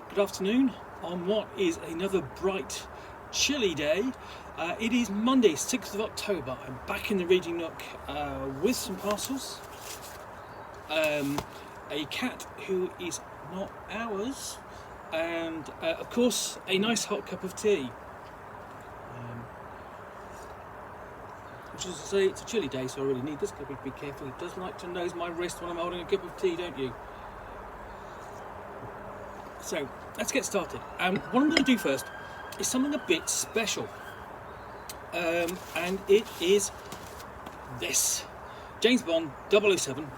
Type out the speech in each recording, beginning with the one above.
Good afternoon on what is another bright, chilly day. It is Monday, 6th of October. I'm back in the reading nook with some parcels. A cat who is not ours, and of course a nice hot cup of tea. Which is to say, it's a chilly day, so I really need this. Got to be careful. It does like to nose my wrist when I'm holding a cup of tea, don't you? So let's get started. What I'm going to do first is something a bit special, and it is this James Bond 007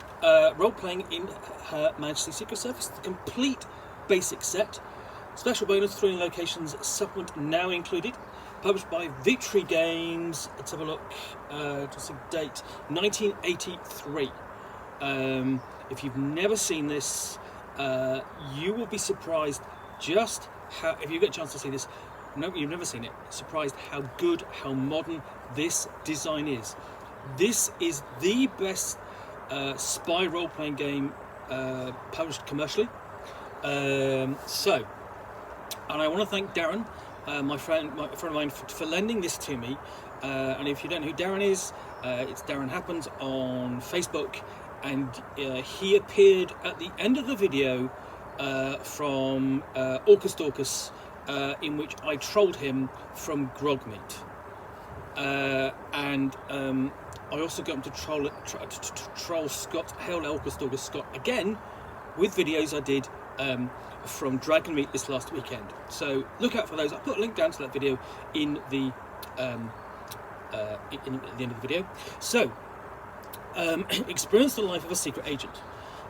role-playing in Her Majesty's Secret Service, the complete basic set, special bonus, thrilling locations, supplement now included, published by Victory Games. Let's have a look, just a date, 1983. If you've never seen this, you will be surprised just how, if you get a chance to see this, no, you've never seen it, surprised how good, how modern this design is. This is the best spy role-playing game published commercially. And I want to thank Darren, my friend of mine, for lending this to me. And if you don't know who Darren is, it's Darren Happens on Facebook. And he appeared at the end of the video from Orcus Dorcas, in which I trolled him from Grogmeat. And I also got him to troll Scott, Hail Orcus Dorcas Scott, again with videos I did from Dragon Meat this last weekend. So look out for those. I'll put a link down to that video in the at the end of the video. So, experience the life of a secret agent,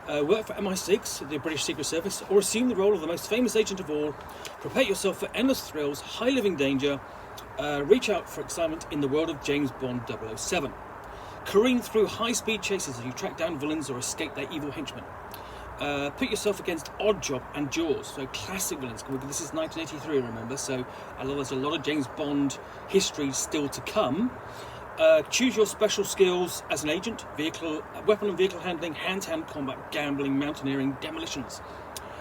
work for MI6, the British Secret Service, or assume the role of the most famous agent of all. Prepare yourself for endless thrills, high living danger, reach out for excitement in the world of James Bond 007. Careen through high-speed chases as you track down villains or escape their evil henchmen. Put yourself against Oddjob and Jaws, so classic villains. This is 1983, remember, so there's a lot of James Bond history still to come. Choose your special skills as an agent: weapon and vehicle handling, hand-to-hand combat, gambling, mountaineering, demolitions.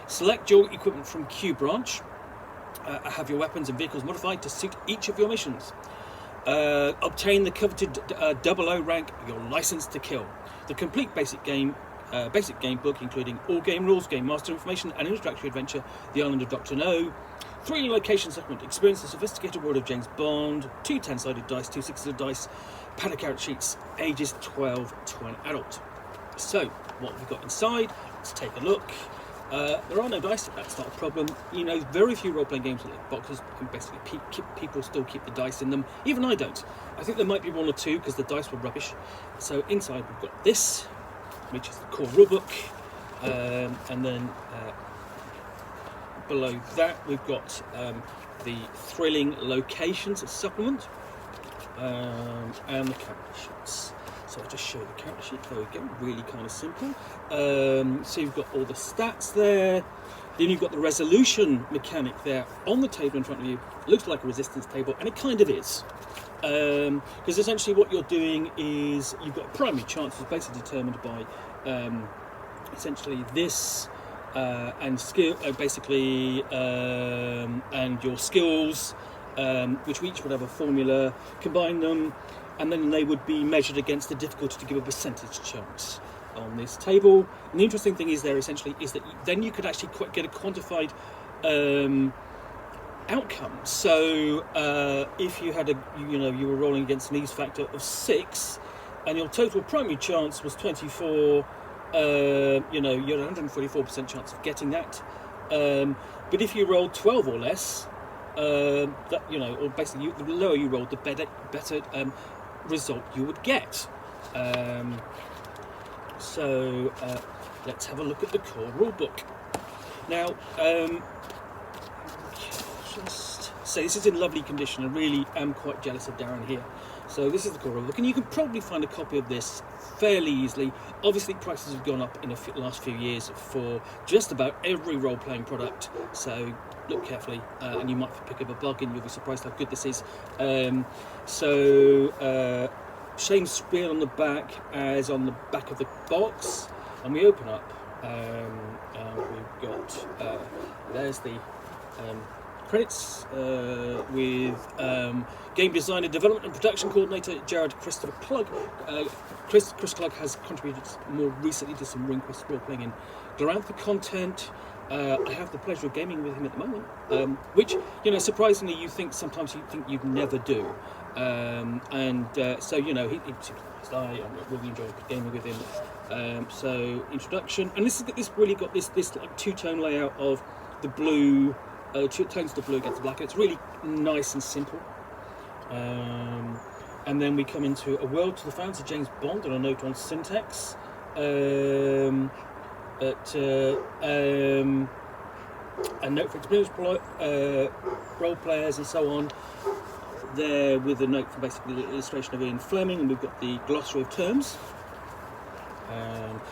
Select your equipment from Q branch. Have your weapons and vehicles modified to suit each of your missions. Obtain the coveted 00 rank, your license to kill. The complete basic game book, including all game rules, game master information, and introductory adventure, The Island of Dr. No. 3 location supplement, experience the sophisticated world of James Bond, 2 10-sided dice, 2 6-sided dice, pad of character sheets, ages 12 to an adult. So, what have we got inside? Let's take a look. There are no dice, that's not a problem. You know, very few role-playing games with boxes, and basically people still keep the dice in them. Even I don't. I think there might be 1 or 2 because the dice were rubbish. So inside we've got this, which is the core rulebook, and then below that we've got the thrilling locations supplement, and the character sheets. So I'll just show the character sheet. There we go, really kind of simple. So you've got all the stats there, then you've got the resolution mechanic there on the table in front of you. It looks like a resistance table, and it kind of is. Because essentially what you're doing is you've got primary chances basically determined by essentially this and skill, basically, and your skills, which each would have a formula. Combine them, and then they would be measured against the difficulty to give a percentage chance on this table. And the interesting thing is there essentially is that then you could actually get a quantified outcome. So if you had you were rolling against an ease factor of 6, and your total primary chance was 24. You had a 144% chance of getting that. But if you rolled 12 or less, or basically the lower you rolled, the better result you would get. So let's have a look at the core rulebook. Now, just say this is in lovely condition. I really am quite jealous of Darren here. So this is the core rulebook, and you can probably find a copy of this fairly easily. Obviously, prices have gone up in the last few years for just about every role-playing product. So look carefully, and you might pick up a bargain. You'll be surprised how good this is. Same spiel on the back as on the back of the box, and we open up. We got there's the credits with game designer, development and production coordinator Jared Christopher Klug. Chris Klug has contributed more recently to some RuneQuest role-playing and Glorantha content. I have the pleasure of gaming with him at the moment, which, you know, surprisingly sometimes you think you'd never do. So, you know, he seems like a nice guy. I really enjoyed gaming with him. So, introduction. And this really got this like two-tone layout of the blue, two tones of the blue against the black. And it's really nice and simple. And then we come into A World to the Fans of James Bond and a note on syntax. A note for experienced role players and so on. There with a note for basically the illustration of Ian Fleming, and we've got the glossary of terms.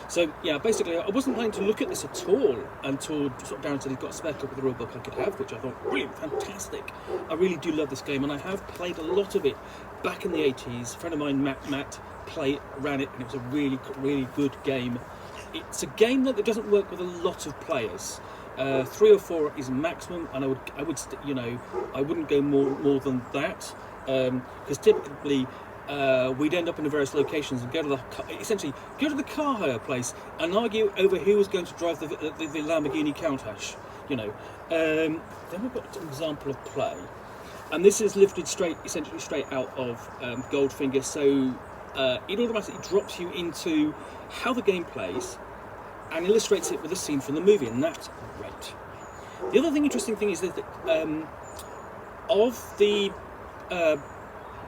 So yeah, basically I wasn't planning to look at this at all until sort of Darren said he's got a spare copy of the rulebook I could have, which I thought, brilliant, fantastic. I really do love this game, and I have played a lot of it back in the 80s. A friend of mine, Matt, ran it, and it was a really, really good game. It's a game that doesn't work with a lot of players. 3 or 4 is maximum, and I would you know, I wouldn't go more than that, because typically we'd end up in the various locations and go to the car hire place and argue over who was going to drive the Lamborghini Countach, you know. Then we've got an example of play, and this is lifted essentially straight out of Goldfinger, so it automatically drops you into how the game plays and illustrates it with a scene from the movie, and that's great. The other interesting thing is that of the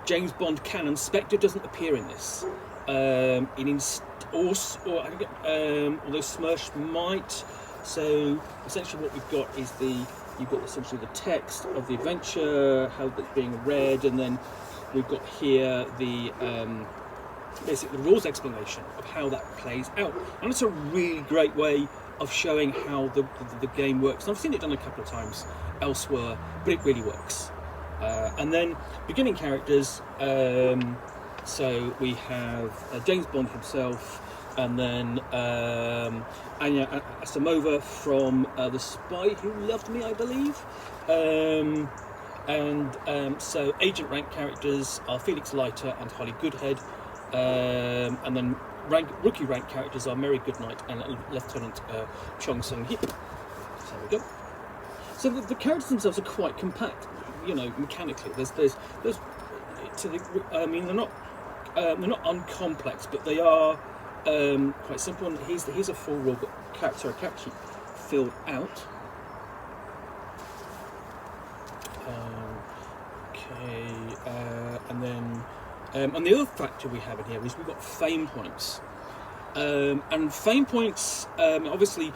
James Bond canon, Spectre doesn't appear in this. Although Smersh might. So essentially, what we've got is you've got essentially the text of the adventure, how it's being read, and then we've got here the basically the rules explanation of how that plays out, and it's a really great way of showing how the game works. And I've seen it done a couple of times elsewhere, but it really works. And then beginning characters, so we have James Bond himself, and then Anya Asimova from The Spy Who Loved Me, I believe. So agent rank characters are Felix Leiter and Holly Goodhead, and then rookie rank characters are Mary Goodnight and Lieutenant Chong Sung Hip. So there we go. So the characters themselves are quite compact, you know, mechanically. There's I mean, they're not uncomplex, but they are quite simple. And here's a full rule character sheet filled out. And then and the other factor we have in here is we've got fame points. And fame points, obviously,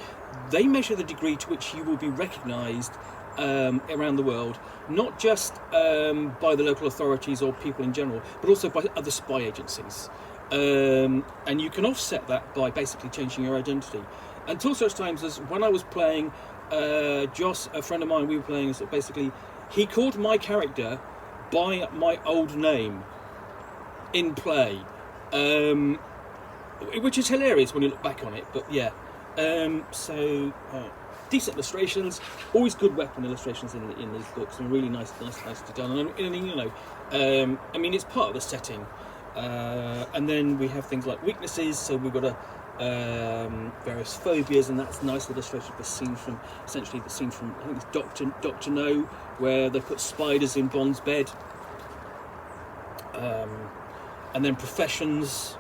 they measure the degree to which you will be recognised around the world, not just by the local authorities or people in general, but also by other spy agencies. And you can offset that by basically changing your identity. Until such times as when I was playing, Joss, a friend of mine, we were playing, so basically, he called my character by my old name in play. Which is hilarious when you look back on it, but yeah. Decent illustrations, always good weapon illustrations in these books, and really nicely done. And you know, I mean, it's part of the setting. And then we have things like weaknesses. So we've got various phobias, and that's nice illustration of the scene from I think it's Doctor No, where they put spiders in Bond's bed. And then professions.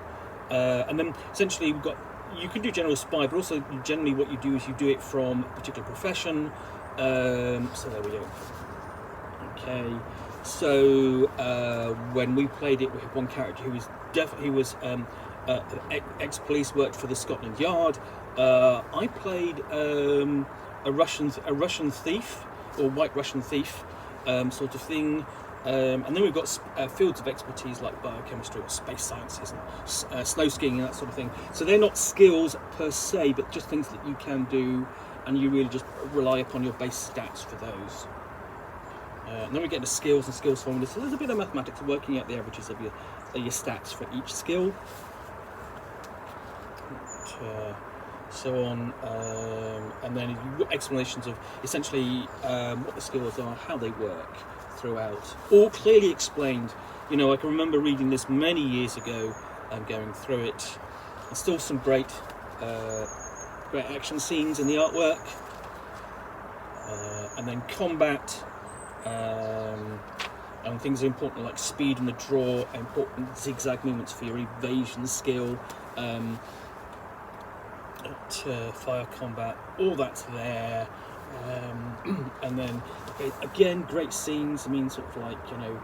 And then essentially you can do general spy, but also generally what you do is you do it from a particular profession. So there we go. Okay, so when we played it, we had one character who was ex-police, worked for the Scotland Yard. I played a Russian thief, or white Russian thief, sort of thing. And then we've got fields of expertise like biochemistry or space sciences and snow skiing and that sort of thing. So they're not skills per se, but just things that you can do, and you really just rely upon your base stats for those. And then we get into skills and skills formulas. So there's a bit of mathematics working out the averages of your stats for each skill. so on, and then you've got explanations of essentially what the skills are, how they work throughout, all clearly explained. You know, I can remember reading this many years ago and going through it. There's still some great action scenes in the artwork, and then combat, and things are important like speed and the draw, important zigzag movements for your evasion skill, fire combat, all that's there. And then again, great scenes. I mean, sort of like, you know,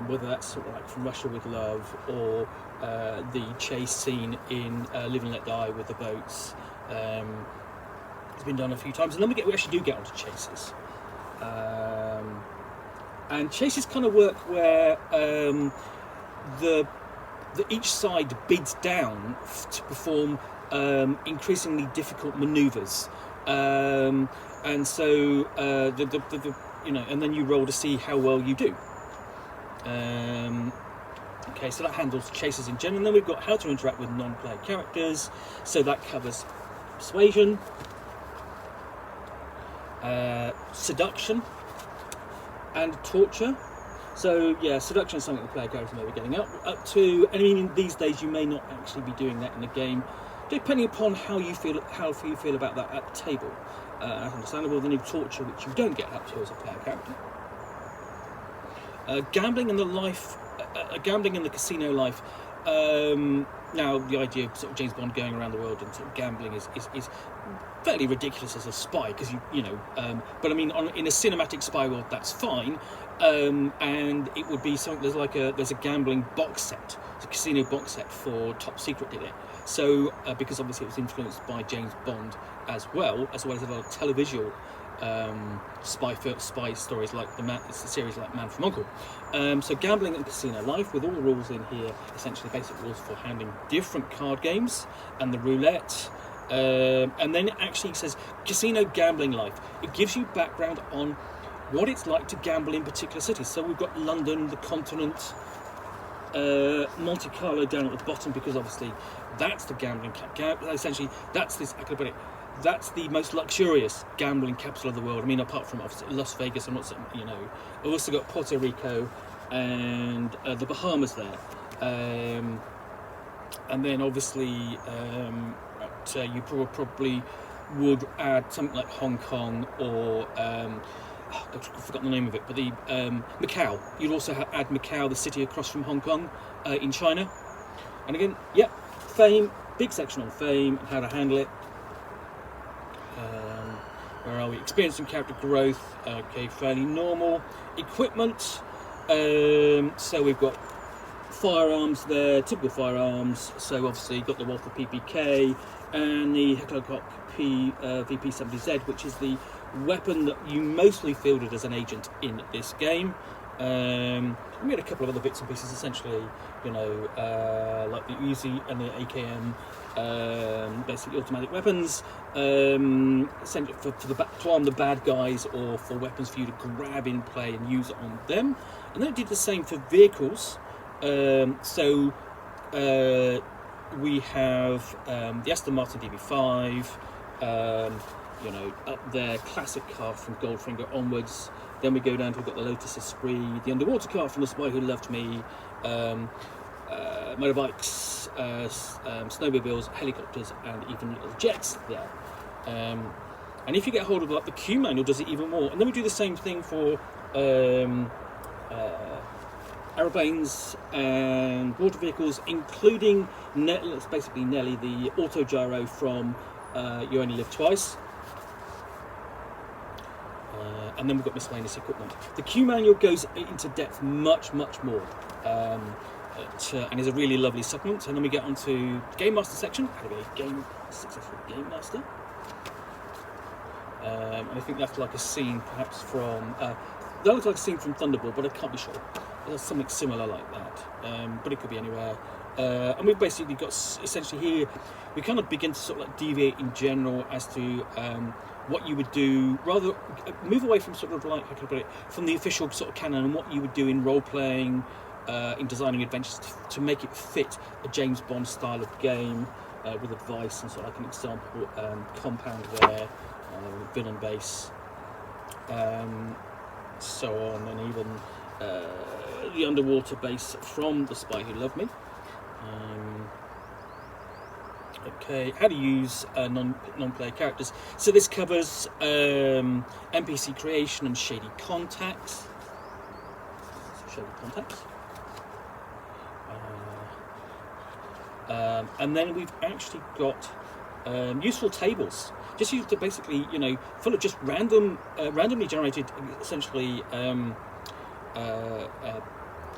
whether that's sort of like from Russia with Love or the chase scene in Live and Let Die with the boats. It's been done a few times, and then we actually do get onto chases. And chases kind of work where each side bids down to perform increasingly difficult manoeuvres, and so you know, and then you roll to see how well you do. Okay, so that handles chases in general. And then we've got how to interact with non-player characters, so that covers persuasion, seduction, and torture. So yeah, seduction is something the player character may be getting up to, and I mean, these days you may not actually be doing that in the game, depending upon how you feel about that at the table. That's understandable. Then you have torture, which you don't get up to as a player character. Gambling and the casino life. Now, the idea of sort of James Bond going around the world and sort of gambling is fairly ridiculous as a spy, because you know. But I mean, in a cinematic spy world, that's fine. And it would be something. There's a gambling box set, it's a casino box set for Top Secret did it. So because obviously it was influenced by James Bond as well as a lot of televisual spy stories like the series like Man from U.N.C.L.E. So gambling and casino life, with all the rules in here, essentially basic rules for handling different card games and the roulette. And then it actually says casino gambling life. It gives you background on what it's like to gamble in particular cities. So we've got London, the continent, Monte Carlo down at the bottom, because obviously that's the gambling essentially that's the most luxurious gambling capital of the world. I mean, apart from obviously Las Vegas and what's, you know, I've also got Puerto Rico and the Bahamas there, and then obviously you probably would add something like Hong Kong or I've forgotten the name of it, but the Macau. You'd also add Macau, the city across from Hong Kong, in China. And again, yep, fame, big section on fame and how to handle it. Where are we? Experience and character growth. Okay, fairly normal. Equipment. So we've got firearms there, typical firearms. So obviously you've got the Walther PPK and the Heckler-Koch VP70Z, which is the weapon that you mostly fielded as an agent in this game. We had a couple of other bits and pieces, essentially, you know, like the Uzi and the AKM, basically automatic weapons, essentially to arm the bad guys or for weapons for you to grab in play and use on them. And then it did the same for vehicles. So we have the Aston Martin DB5, you know, up there, classic car from Goldfinger onwards. Then we go down to, we've got the Lotus Esprit, the underwater car from The Spy Who Loved Me, motorbikes, snowmobiles, helicopters, and even little jets there. And if you get hold of like the Q manual, does it even more. And then we do the same thing for aeroplanes and water vehicles, including basically Nelly, the auto gyro from You Only Live Twice. And then we've got miscellaneous equipment. The Q manual goes into depth much more, and is a really lovely supplement. And then we get onto the Game Master section, how to be a successful Game Master. And I think that's like a scene perhaps from, that looks like a scene from Thunderball, but I can't be sure. There's something similar like that, but it could be anywhere. And we've basically got, essentially here, we kind of begin to sort of like deviate in general as to what you would do, rather move away from sort of like, how can I put it, from the official sort of canon, and what you would do in role-playing, in designing adventures to make it fit a James Bond style of game. with advice and sort of like an example compound there, villain base, so on, and even the underwater base from The Spy Who Loved Me. Okay, how to use non-player characters. So this covers NPC creation and shady contacts. And then we've actually got useful tables, just used to basically, full of just randomly generated, essentially,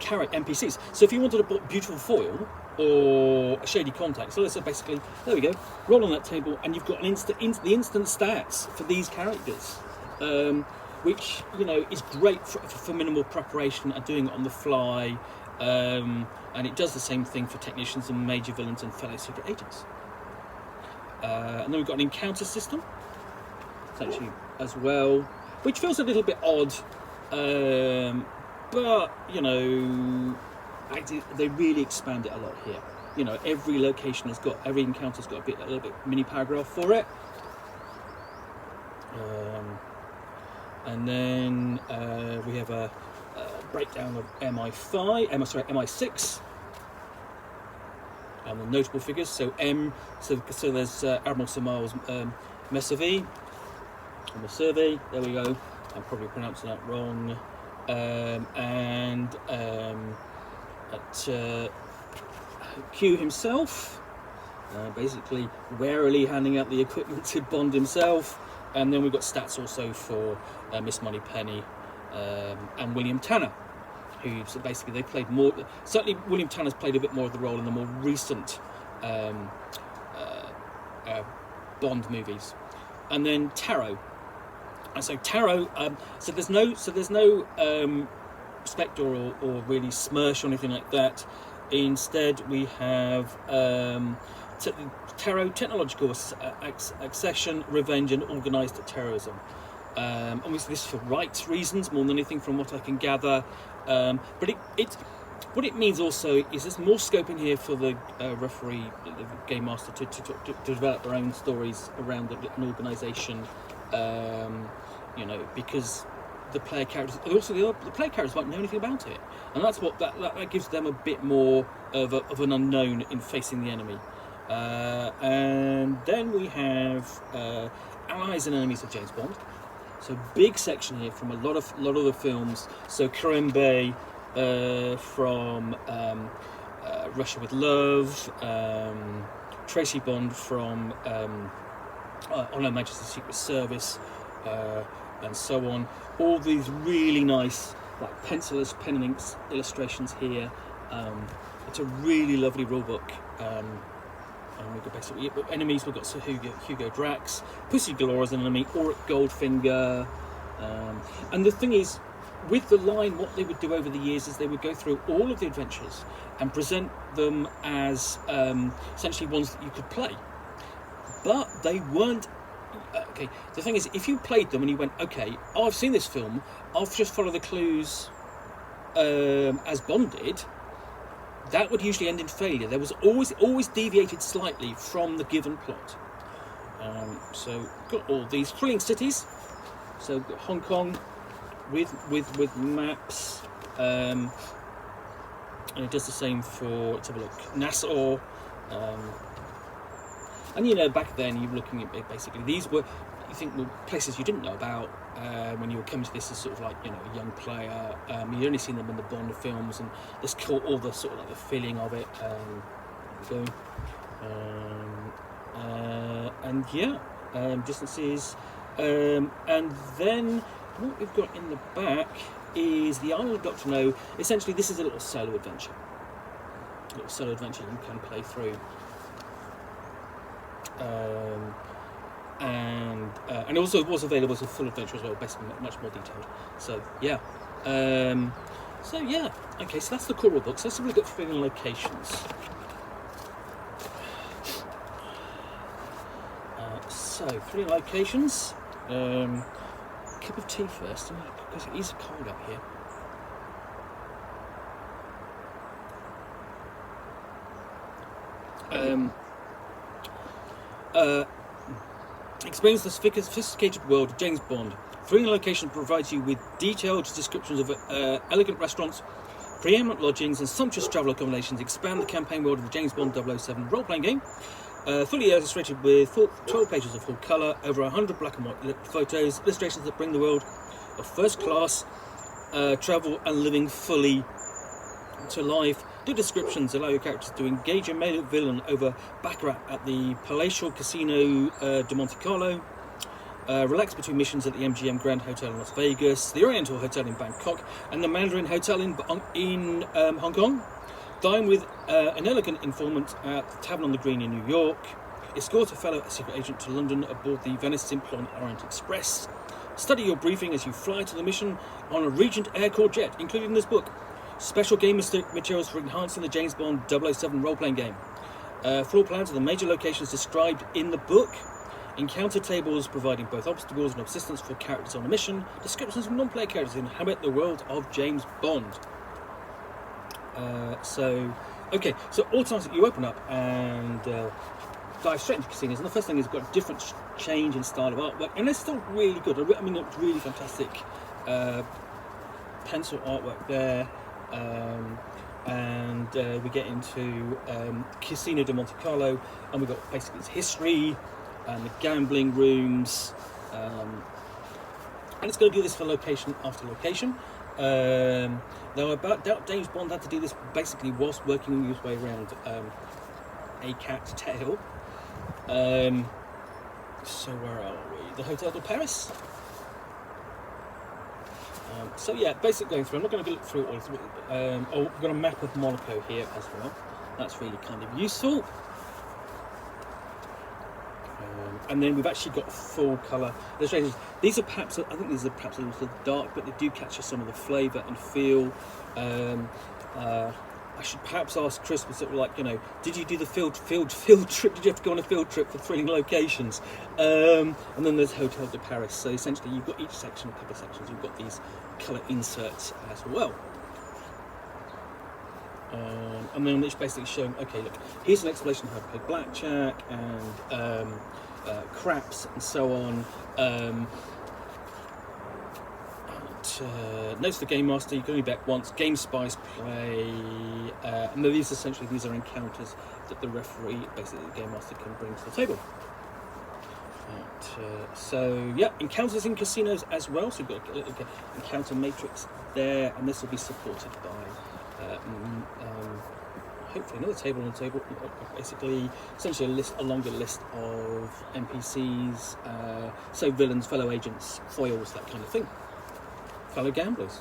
character NPCs. So if you wanted a beautiful foil or a shady contact, so basically, there we go, roll on that table, and you've got the instant stats for these characters, which is great for minimal preparation and doing it on the fly. And it does the same thing for technicians and major villains and fellow secret agents. And then we've got an encounter system, essentially, as well, which feels a little bit odd, but they really expand it a lot here. Every location every encounter's got a little bit mini paragraph for it. And then we have a breakdown of MI6 and the notable figures. So there's Admiral Sir Miles Messervy, there we go, I'm probably pronouncing that wrong, and at Q himself, basically warily handing out the equipment to Bond himself. And then we've got stats also for Miss Moneypenny and William Tanner, who basically they played more. Certainly, William Tanner's played a bit more of the role in the more recent Bond movies. And then Tarot. And so Tarot. So there's no Spectre or really Smersh or anything like that. Instead, we have Tarot, technological accession, revenge, and organised terrorism. Obviously, this is for rights reasons more than anything, from what I can gather. But what it means also is there's more scope in here for the referee, the game master, to develop their own stories around an organisation. Because the player characters, also the player characters won't know anything about it, and that's what that gives them a bit more of an unknown in facing the enemy. And then we have allies and enemies of James Bond. So big section here from a lot of the films. So Karembe from Russia with Love, Tracy Bond from On Her Majesty's Secret Service, and so on. All these really nice, like pencilless pen and inks illustrations here. It's a really lovely rulebook. And we've got basically enemies. We've got Sir Hugo Drax, Pussy Galore as an enemy, Auric Goldfinger. And the thing is, with the line, what they would do over the years is they would go through all of the adventures and present them as essentially ones that you could play. But they weren't. Okay, the thing is, if you played them and you went, okay, I've seen this film, I'll just follow the clues as Bond did, that would usually end in failure. There was always deviated slightly from the given plot. So got all these thrilling cities. So got Hong Kong with maps, and it does the same for, let's have a look, Nassau. And back then you were looking at basically these were, were places you didn't know about when you were coming to this as sort of like a young player. You'd only seen them in the Bond films, and this caught all the sort of like the feeling of it. There we go. Distances, and then what we've got in the back is the Island of Dr. No. Essentially, this is a little solo adventure. You can play through. And also it was available as a full adventure as well, basically much more detailed. So yeah, okay, so that's the core book. So let's have a look at thrilling locations. So thrilling locations. Cup of tea first, because it is cold up here. Experience the sophisticated world of James Bond. Thrilling Location provides you with detailed descriptions of elegant restaurants, preeminent lodgings, and sumptuous travel accommodations. Expand the campaign world of the James Bond 007 role-playing game. Fully illustrated with 12 pages of full colour, over 100 black and white photos, illustrations that bring the world of first-class travel and living fully to life. Do descriptions allow your characters to engage a male villain over baccarat at the Palatial Casino de Monte Carlo. Relax between missions at the MGM Grand Hotel in Las Vegas, the Oriental Hotel in Bangkok, and the Mandarin Hotel in Hong Kong. Dine with an elegant informant at the Tavern on the Green in New York. Escort a fellow secret agent to London aboard the Venice Simplon Orient Express. Study your briefing as you fly to the mission on a Regent Air Corps jet, including this book. Special game materials for enhancing the James Bond 007 role-playing game. Floor plans of the major locations described in the book. Encounter tables providing both obstacles and assistance for characters on a mission. Descriptions of non-player characters who inhabit the world of James Bond. So all times that you open up and dive straight into casinos, and the first thing is got a different change in style of artwork, and it's still really good. I mean, it's really fantastic pencil artwork there. And we get into Casino de Monte Carlo, and we've got basically its history and the gambling rooms, and it's going to do this for location after location. Now, I doubt James Bond had to do this basically whilst working his way around a cat's tail. So where are we? The Hotel de Paris. So yeah, basically going through. I'm not going to look through it all. We've got a map of Monaco here as well. That's really kind of useful. And then we've actually got full colour illustrations. These are perhaps, I think these are perhaps a little dark, but they do capture some of the flavour and feel. I should perhaps ask Chris, sort of like, did you do the field trip? Did you have to go on a field trip for thrilling locations? And then there's Hotel de Paris. So essentially, you've got each section, a couple of sections. You've got these colour inserts as well. And then it's basically showing, okay, look, here's an explanation of how to play blackjack and craps and so on. Notes the game master, you can only bet once. Game spice play, and these are encounters that the referee, basically the game master, can bring to the table. So yeah, encounters in casinos as well. So we've got a little encounter matrix there, and this will be supported by hopefully another table on the table. Basically, essentially a longer list of NPCs, so villains, fellow agents, foils, that kind of thing. Fellow gamblers.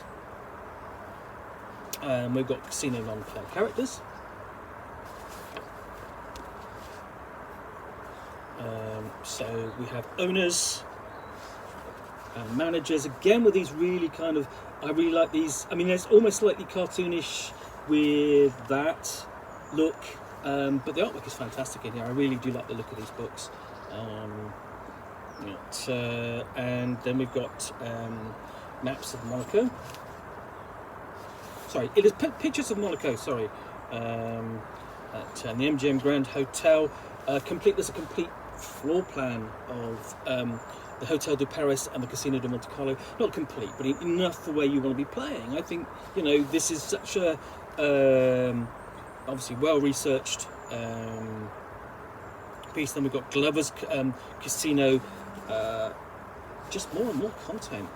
We've got casino non-player characters. So we have owners and managers, again with these really kind of, I really like these, I mean there's almost slightly cartoonish with that look, but the artwork is fantastic in here. I really do like the look of these books. And then we've got maps of Monaco. Sorry, it is pictures of Monaco. Sorry, at the MGM Grand Hotel. There's a complete floor plan of the Hotel de Paris and the Casino de Monte Carlo. Not complete, but enough for where you want to be playing. I think this is such a obviously well researched piece. Then we've got Glover's Casino. Just more and more content.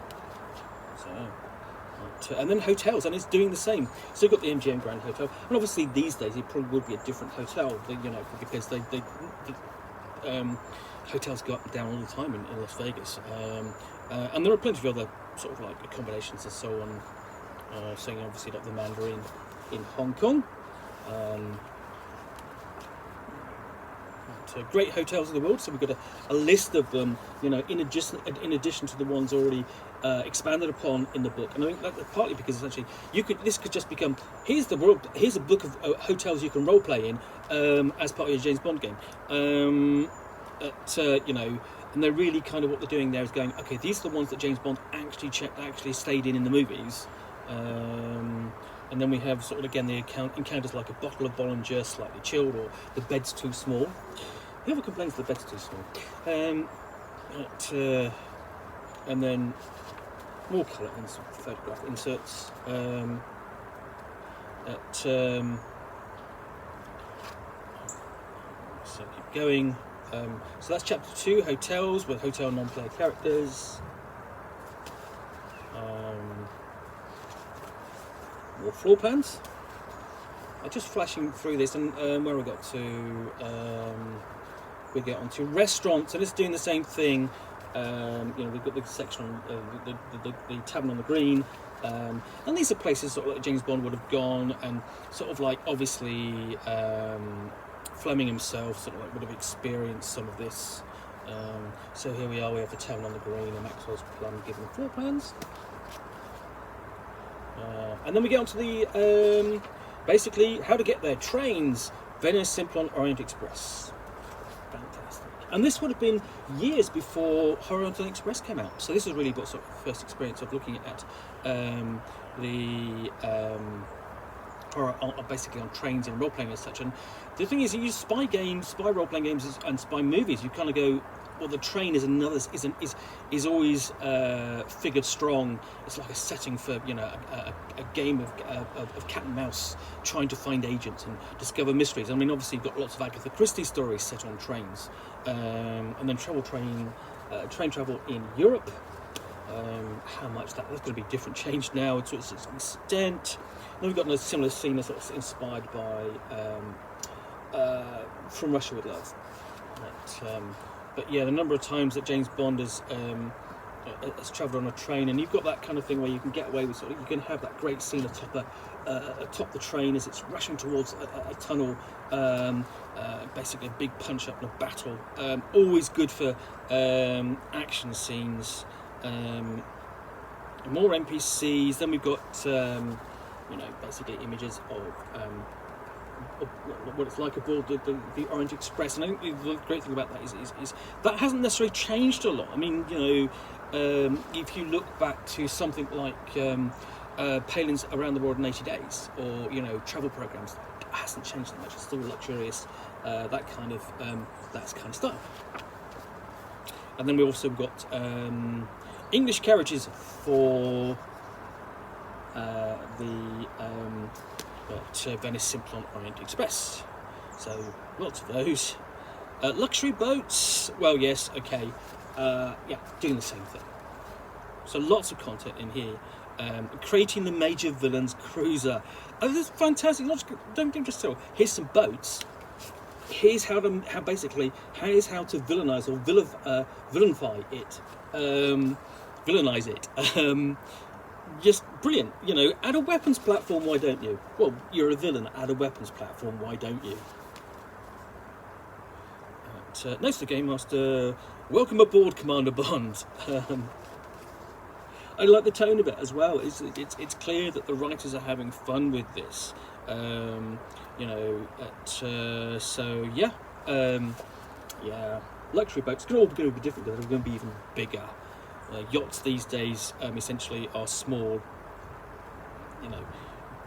And then hotels, and it's doing the same. So you've got the MGM Grand Hotel, and obviously these days it probably would be a different hotel, because they hotels go up and down all the time in Las Vegas, and there are plenty of other sort of like accommodations and so on. So obviously like the Mandarin in Hong Kong. Great hotels in the world, so we've got a list of them, in addition to the ones already expanded upon in the book. And I think that partly because essentially this could just become, here's a book of hotels you can role play in as part of your James Bond game. And they're really kind of what they're doing there is going, okay, these are the ones that James Bond actually stayed in the movies. And then we have sort of again the encounters like a bottle of Bollinger slightly chilled, or the bed's too small. Whoever complains the bed's too small. And then more colour and photograph inserts. So keep going. So that's chapter 2, hotels with hotel non-player characters. More floor plans. Just flashing through this, and where we got to, we get onto restaurants, and it's doing the same thing. We've got the section on the tavern on the green, and these are places sort of like James Bond would have gone, and sort of like obviously Fleming himself sort of like would have experienced some of this. So here we are. We have the tavern on the green, and Maxwell's Plum giving the floor plans, and then we get onto the basically how to get there. Trains, Venice, Simplon, Orient Express. Fantastic. And this would have been years before Orient Express came out. So this is really what sort of first experience of looking at the horror basically on trains and role-playing as such. And the thing is, you use spy games, spy role-playing games and spy movies. You kind of go, well, the train is another is always figured strong. It's like a setting for a game of cat and mouse, trying to find agents and discover mysteries. I mean, obviously you've got lots of Agatha Christie stories set on trains, and then train travel in Europe. How much that's going to be different, changed now to its extent. Then we've got a similar scene that's sort of inspired by From Russia with Love. But yeah, the number of times that James Bond has travelled on a train, and you've got that kind of thing where you can get away with you can have that great scene atop the train as it's rushing towards a tunnel, basically a big punch up and a battle. Always good for action scenes. More NPCs. Then we've got basically images of what it's like aboard the Orient Express, and I think the great thing about that is that hasn't necessarily changed a lot. I mean, if you look back to something like Palin's Around the World in 80 Days, or travel programs, it hasn't changed that much. It's still luxurious, that kind of style. And then we also got English carriages for Venice, Simplon, Orient Express. So lots of those. Luxury boats. Well, yes, okay. Doing the same thing. So lots of content in here. Creating the major villain's cruiser. Oh, this is fantastic. Don't think just so. Here's some boats. Here's how to villainize or villainify it. Villainize it. Just brilliant. Add a weapons platform, why don't you? Well, you're a villain, add a weapons platform, why don't you? Notes to the Game Master, welcome aboard, Commander Bond. I like the tone of it as well. It's clear that the writers are having fun with this. Luxury boats are all going to be different, they're going to be even bigger. Yachts these days essentially are small,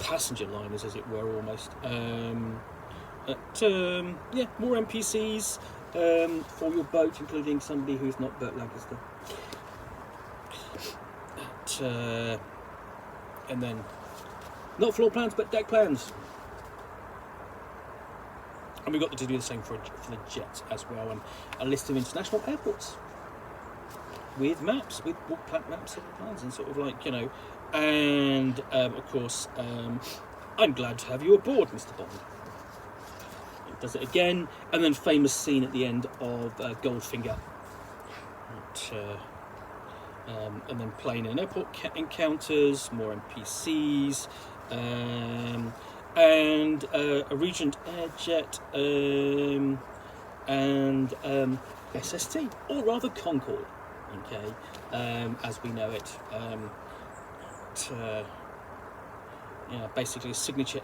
passenger liners, as it were, almost. More NPCs for your boat, including somebody who's not Burt Lancaster. And then, not floor plans, but deck plans. And we've got to do the same for the jets as well, and a list of international airports. With maps, with maps of the plans, and sort of like, and of course, I'm glad to have you aboard, Mr. Bond. It does it again, and then famous scene at the end of Goldfinger. And then plane and airport encounters, more NPCs, and a Regent Airjet, and SST, or rather Concorde. Okay, as we know it, basically a signature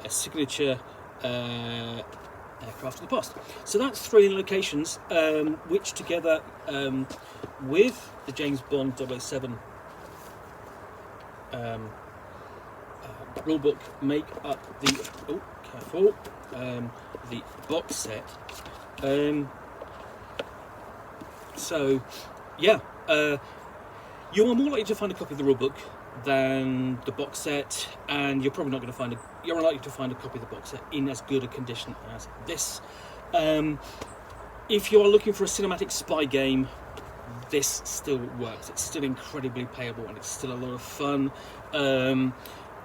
aircraft of the past. So that's 3 locations, which together with the James Bond 007 rulebook make up the the box set. So, yeah, you are more likely to find a copy of the rulebook than the box set, and you're probably not going to find you're unlikely to find a copy of the box set in as good a condition as this. If you're looking for a cinematic spy game, this still works. It's still incredibly playable, and it's still a lot of fun.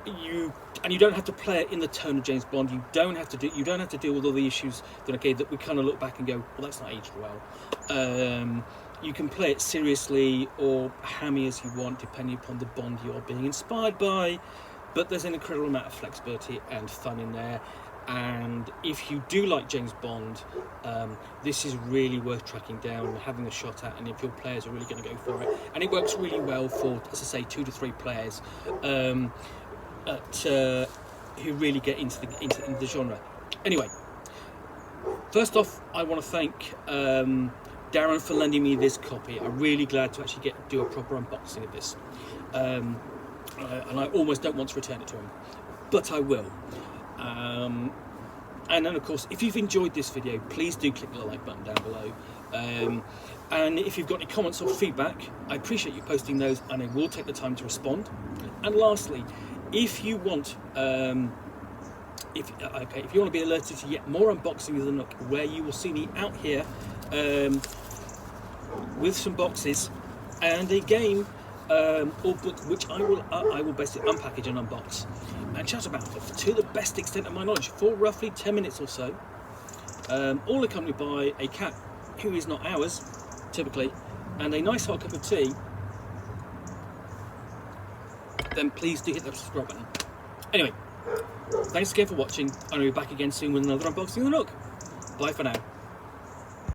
You don't have to play it in the tone of James Bond. You don't have to deal with all the issues that we kind of look back and go, well, that's not aged well. You can play it seriously or hammy as you want, depending upon the Bond you're being inspired by. But there's an incredible amount of flexibility and fun in there. And if you do like James Bond, this is really worth tracking down and having a shot at, and if your players are really going to go for it. And it works really well for, as I say, 2 to 3 players who really get into the genre. Anyway, first off, I want to thank Darren for lending me this copy. I'm really glad to actually do a proper unboxing of this. And I almost don't want to return it to him, but I will. And then, of course, if you've enjoyed this video, please do click the like button down below. And if you've got any comments or feedback, I appreciate you posting those, and I will take the time to respond. And lastly, if you want, if you want to be alerted to yet more unboxing of the Nook, where you will see me out here with some boxes and a game or book, which I will basically unpackage and unbox and chat about it to the best extent of my knowledge for roughly 10 minutes or so, all accompanied by a cat who is not ours typically, and a nice hot cup of tea, then please do hit the subscribe button. Anyway, thanks again for watching, and I'll be back again soon with another unboxing of the Nook. Bye for now.